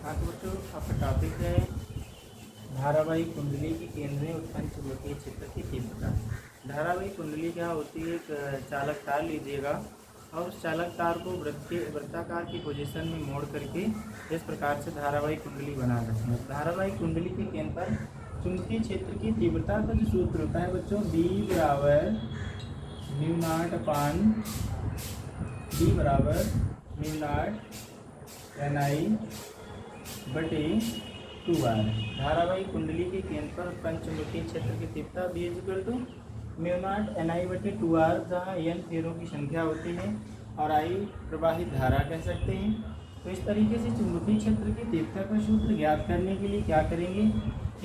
हाँ तो बच्चों, आपका टॉपिक है धारावाहिक कुंडली की केंद्र में उत्पन्न चुंबकीय क्षेत्र की तीव्रता। धारावाहिक कुंडली क्या होती है? एक चालक तार लीजिएगा और उस चालक तार को वृत्ताकार की पोजीशन में मोड़ करके इस प्रकार से धारावाहिक कुंडली बना सकते हैं। धारावाहिक कुंडली के केंद्र पर चुंबकीय क्षेत्र की तीव्रता का जो सूत्र होता है बच्चों, बी बराबर म्यू नॉट एन आई बटे 2r। धारावाहिक कुंडली के केंद्र पर उत्पन्न चुंबकीय क्षेत्र की तीव्रता B is equal to mu not N I बटे 2r, जहाँ एन फेरों की संख्या होती है और आई प्रवाहित धारा कह सकते हैं। तो इस तरीके से चुंबकीय क्षेत्र की तीव्रता का सूत्र ज्ञात करने के लिए क्या करेंगे,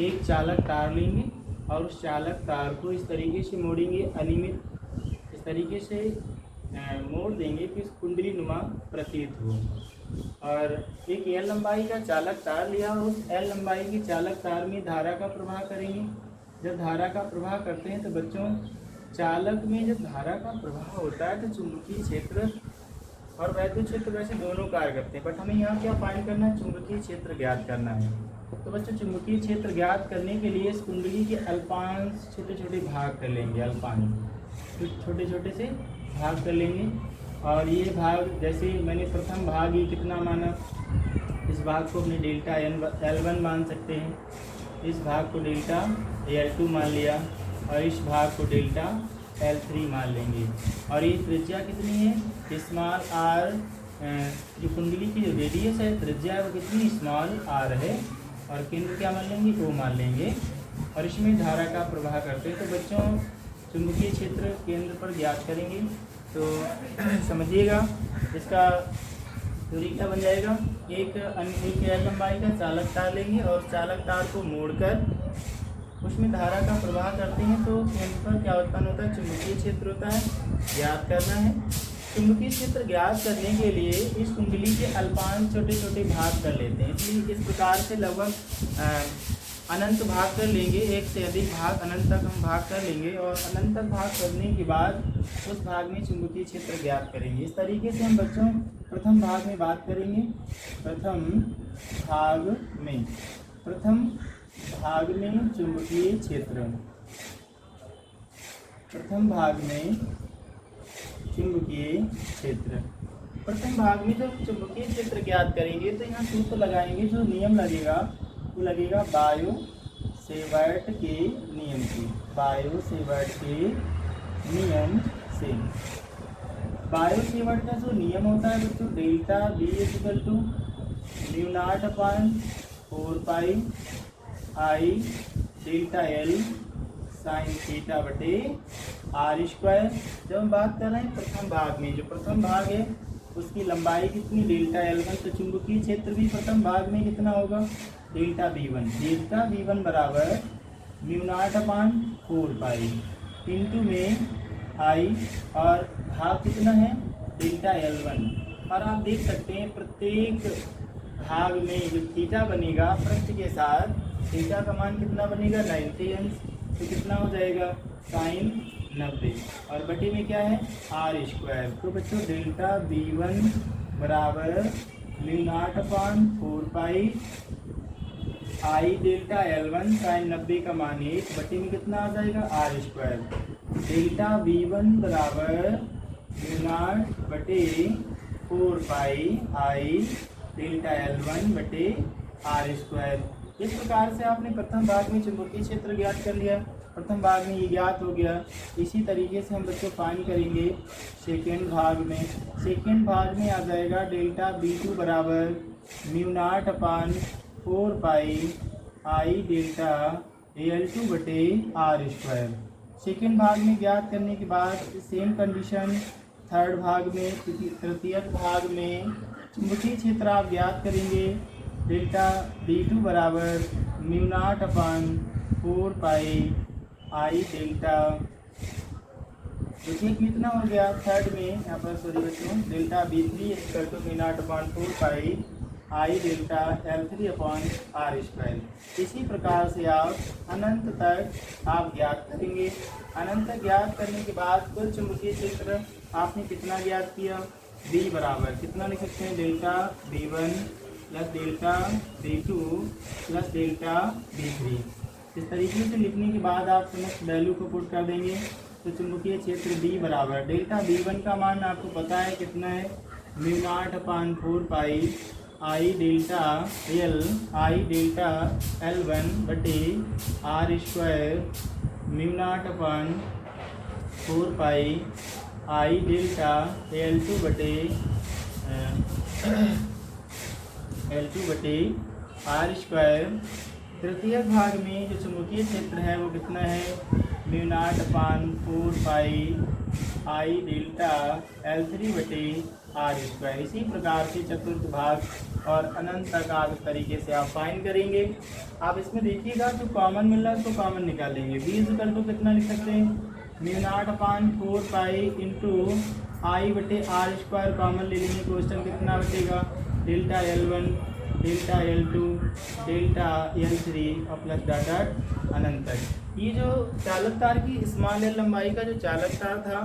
एक चालक तार लेंगे और उस चालक तार को इस तरीके से मोड़ेंगे, अनियमित इस तरीके से मोड़ देंगे कि कुंडली नुमा प्रतीत हो। और एक एल लंबाई का चालक तार लिया और उस एल लंबाई के चालक तार में धारा का प्रवाह करेंगे। जब धारा का प्रवाह करते हैं तो बच्चों, चालक में जब धारा का प्रवाह होता है तो चुंबकीय क्षेत्र और वैद्युत क्षेत्र वैसे दोनों कार्य करते हैं, बट हमें यहाँ क्या फाइंड करना है, चुंबकीय क्षेत्र ज्ञात करना है। तो बच्चों, चुंबकीय क्षेत्र ज्ञात करने के लिए इस कुंडली के अल्पांश छोटे छोटे भाग कर लेंगे, अल्पांश छोटे छोटे से भाग कर लेंगे। और ये भाग, जैसे मैंने प्रथम भाग ये कितना माना, इस भाग को अपने डेल्टा L1 मान सकते हैं, इस भाग को डेल्टा L2 मान लिया और इस भाग को डेल्टा L3 मान लेंगे। और ये त्रिज्या कितनी है, स्मॉल r, जो कुंडली की जो रेडियस है त्रिज्या है वो कितनी, स्मॉल r है। और केंद्र क्या मान लेंगे, O मान लेंगे। और इसमें धारा का प्रवाह करते हैं। तो बच्चों, चुंबकीय क्षेत्र केंद्र पर ज्ञात करेंगे तो समझिएगा, इसका दूरी क्या बन जाएगा, एक एल लंबाई का चालक तार लेंगे और चालक तार को मोड़कर उसमें धारा का प्रवाह करते हैं तो केंद्र पर क्या उत्पन्न होता है, चुंबकीय क्षेत्र होता है, ज्ञात करना है। चुंबकीय क्षेत्र ज्ञात करने के लिए इस कुंडली के अल्पांश छोटे छोटे भाग कर लेते हैं। इसलिए इस प्रकार से लगभग अनंत भाग कर लेंगे, एक से अधिक भाग अनंत तक हम भाग कर लेंगे और अनंत तक भाग करने के बाद उस भाग में चुंबकीय क्षेत्र ज्ञात करेंगे। इस तरीके से हम बच्चों प्रथम भाग में बात करेंगे। प्रथम भाग में चुंबकीय क्षेत्र, प्रथम भाग में चुंबकीय क्षेत्र, प्रथम भाग में जब चुंबकीय क्षेत्र ज्ञात करेंगे तो यहाँ सूत्र लगाएंगे। जो नियम लगेगा वो लगेगा बायो सेवर्ट के नियम से, बायो सेवर्ट के नियम से। बायो सेवर्ट का जो नियम होता है बच्चों, delta B equal to mu naught upon 4 pi I delta L sine theta बटे आर स्क्वायर। जब हम बात कर रहे हैं प्रथम भाग में, जो प्रथम भाग है उसकी लंबाई कितनी, डेल्टा L1, तो चुंबकीय क्षेत्र भी प्रथम भाग में कितना होगा, डेल्टा V1 बराबर mu naught upon 4 pi into में आई और भाग कितना है, डेल्टा L1। और आप देख सकते हैं प्रत्येक भाग में जो थीटा बनेगा पृष्ठ के साथ, थीटा का मान कितना बनेगा, 90 अंश, तो कितना हो जाएगा, साइन 90 और बटे में क्या है, आर स्क्वायर। तो बच्चों, डेल्टा V1 बराबर mu naught upon 4 pi I delta L1 sign 90 का मान 1 बटे में कितना आ जाएगा, आर स्क्वायर। डेल्टा V1 बराबर म्यू नॉट बटे 4 पाई आई डेल्टा L1 बटे आर स्क्वायर। इस प्रकार से आपने प्रथम भाग में चुंबकीय क्षेत्र ज्ञात कर लिया, प्रथम भाग में ये ज्ञात हो गया। इसी तरीके से हम बच्चों फाइंड करेंगे सेकेंड भाग में। सेकेंड भाग में आ जाएगा डेल्टा V2 बराबर mu naught upon 4 pi I delta L2 बटे आर स्क्वायर। सेकेंड भाग में ज्ञात करने के बाद सेम कंडीशन थर्ड भाग में, तृतीयक भाग में चुंबकीय क्षेत्र आप ज्ञात करेंगे। डेल्टा V2 बराबर mu naught upon 4 pi I delta, देखिए कितना हो गया थर्ड में, यहाँ पर सॉरी बच्चों, delta V3 equal to mu naught upon 4 pi I delta L3 upon R square. इसी प्रकार से आप अनंत तक आप ज्ञात करेंगे। अनंत ज्ञात करने के बाद कुल चुंबकीय क्षेत्र आपने कितना ज्ञात किया, B बराबर कितना लिख सकते हैं, delta V1 plus delta B2 plus delta B3। इस तरीके से लिखने के बाद आप समस्त वैल्यू को पुट कर देंगे। तो चुंबकीय क्षेत्र B बराबर डेल्टा B1 का मान आपको पता है कितना है, mu not upon 4 pi I delta L1 बटे R square mu not upon 4 pi I delta L2 बटे R स्क्वायर। तृतीय भाग में जो चुंबकीय क्षेत्र है वो कितना है, mu not upon 4 pi I delta L3 बटे R स्क्वायर। इसी प्रकार से चतुर्थ भाग और अनंत तक आप इस तरीके से आप फाइंड करेंगे। आप इसमें देखिएगा जो कॉमन मिल रहा है उसको कॉमन निकाल लेंगे। B इक्वल टू कितना लिख सकते हैं, mu not upon 4 pi into आई बटे R स्क्वायर कॉमन ले लेंगे। क्वेश्चन कितना बचेगा, delta L1 delta L2 delta L3 और प्लस डाटा अनंत तक। ये जो चालक तार की स्मॉल एल लंबाई का जो चालक तार था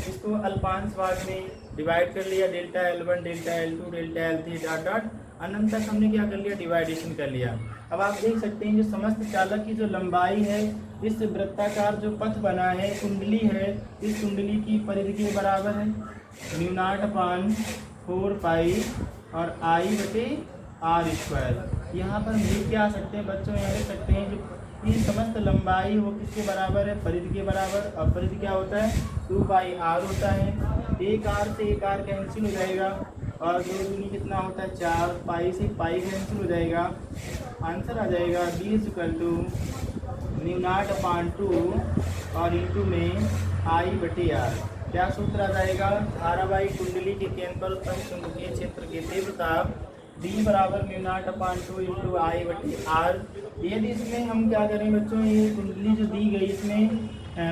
इसको अल्पांश भाग में डिवाइड कर लिया, delta L1 delta L2 delta L3 dot डॉट अनंत तक हमने क्या कर लिया, डिवाइडेशन कर लिया। अब आप देख सकते हैं जो समस्त चालक की जो लंबाई है, इस वृत्ताकार जो पथ बना है, कुंडली है, इस कुंडली की परिधि के बराबर है म्यू नॉट अपान 4 पाई और आई बटे R स्क्वायर। यहाँ पर हम लिख के आ सकते हैं बच्चों, यहाँ लिख सकते हैं जो ये समस्त लंबाई वो किसके बराबर है, परिधि के बराबर। और परिधि क्या होता है, 2 पाई R होता है। एक R से एक R कैंसिल हो जाएगा और 2 दूनी कितना होता है 4, पाई से पाई कैंसिल हो जाएगा। आंसर आ जाएगा B equal to mu not upon 2 और इंटू में आई बटे R। क्या सूत्र आ जाएगा, धारावाही कुंडली के केंद्र पर उत्पन्न चुंबकीय क्षेत्र की तीव्रता D बराबर म्यू नॉट अपान 2 इंटू आई बटे R। यदि इसमें हम क्या करें बच्चों, ये कुंडली जो दी गई इसमें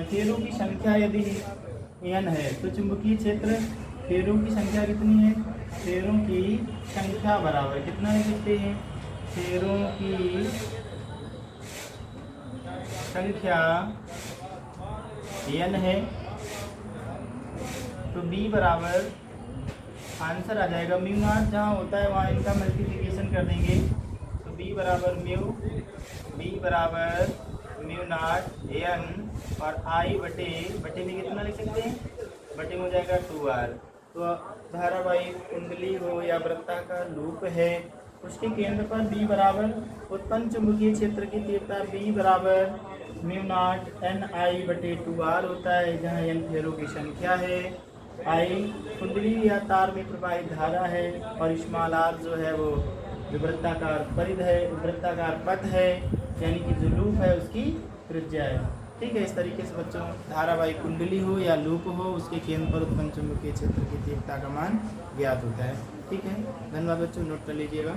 फेरों की संख्या यदि n है तो चुंबकीय क्षेत्र फेरों की संख्या कितनी है, फेरों की संख्या बराबर कितना लिख सकते हैं, फेरों की संख्या n है। तो B बराबर आंसर आ जाएगा म्यू नॉट, जहाँ होता है वहाँ इनका मल्टीप्लिकेशन कर देंगे। तो B बराबर म्यू नॉट n और I बटे में कितना लिख सकते हैं, बटे में हो जाएगा 2R। तो धारावाही कुंडली हो या वृत्ताकार लूप है, उसके केंद्र पर B बराबर उत्पन्न चुंबकीय क्षेत्र की तीव्रता B बराबर म्यू नॉट NI बटे 2R होता है, जहाँ n फेरों की संख्या है, I कुंडली या तार में प्रवाहित धारा है और स्मॉल r जो है वो जो वृत्ताकार परिध है, वृत्ताकार पथ है, यानी कि जो लूप है उसकी त्रिज्या है। ठीक है, इस तरीके से बच्चों धारावाही कुंडली हो या लूप हो उसके केंद्र पर उत्पन्न चुंबकीय क्षेत्र की तीव्रता का मान ज्ञात होता है। ठीक है, धन्यवाद बच्चों, नोट कर लीजिएगा।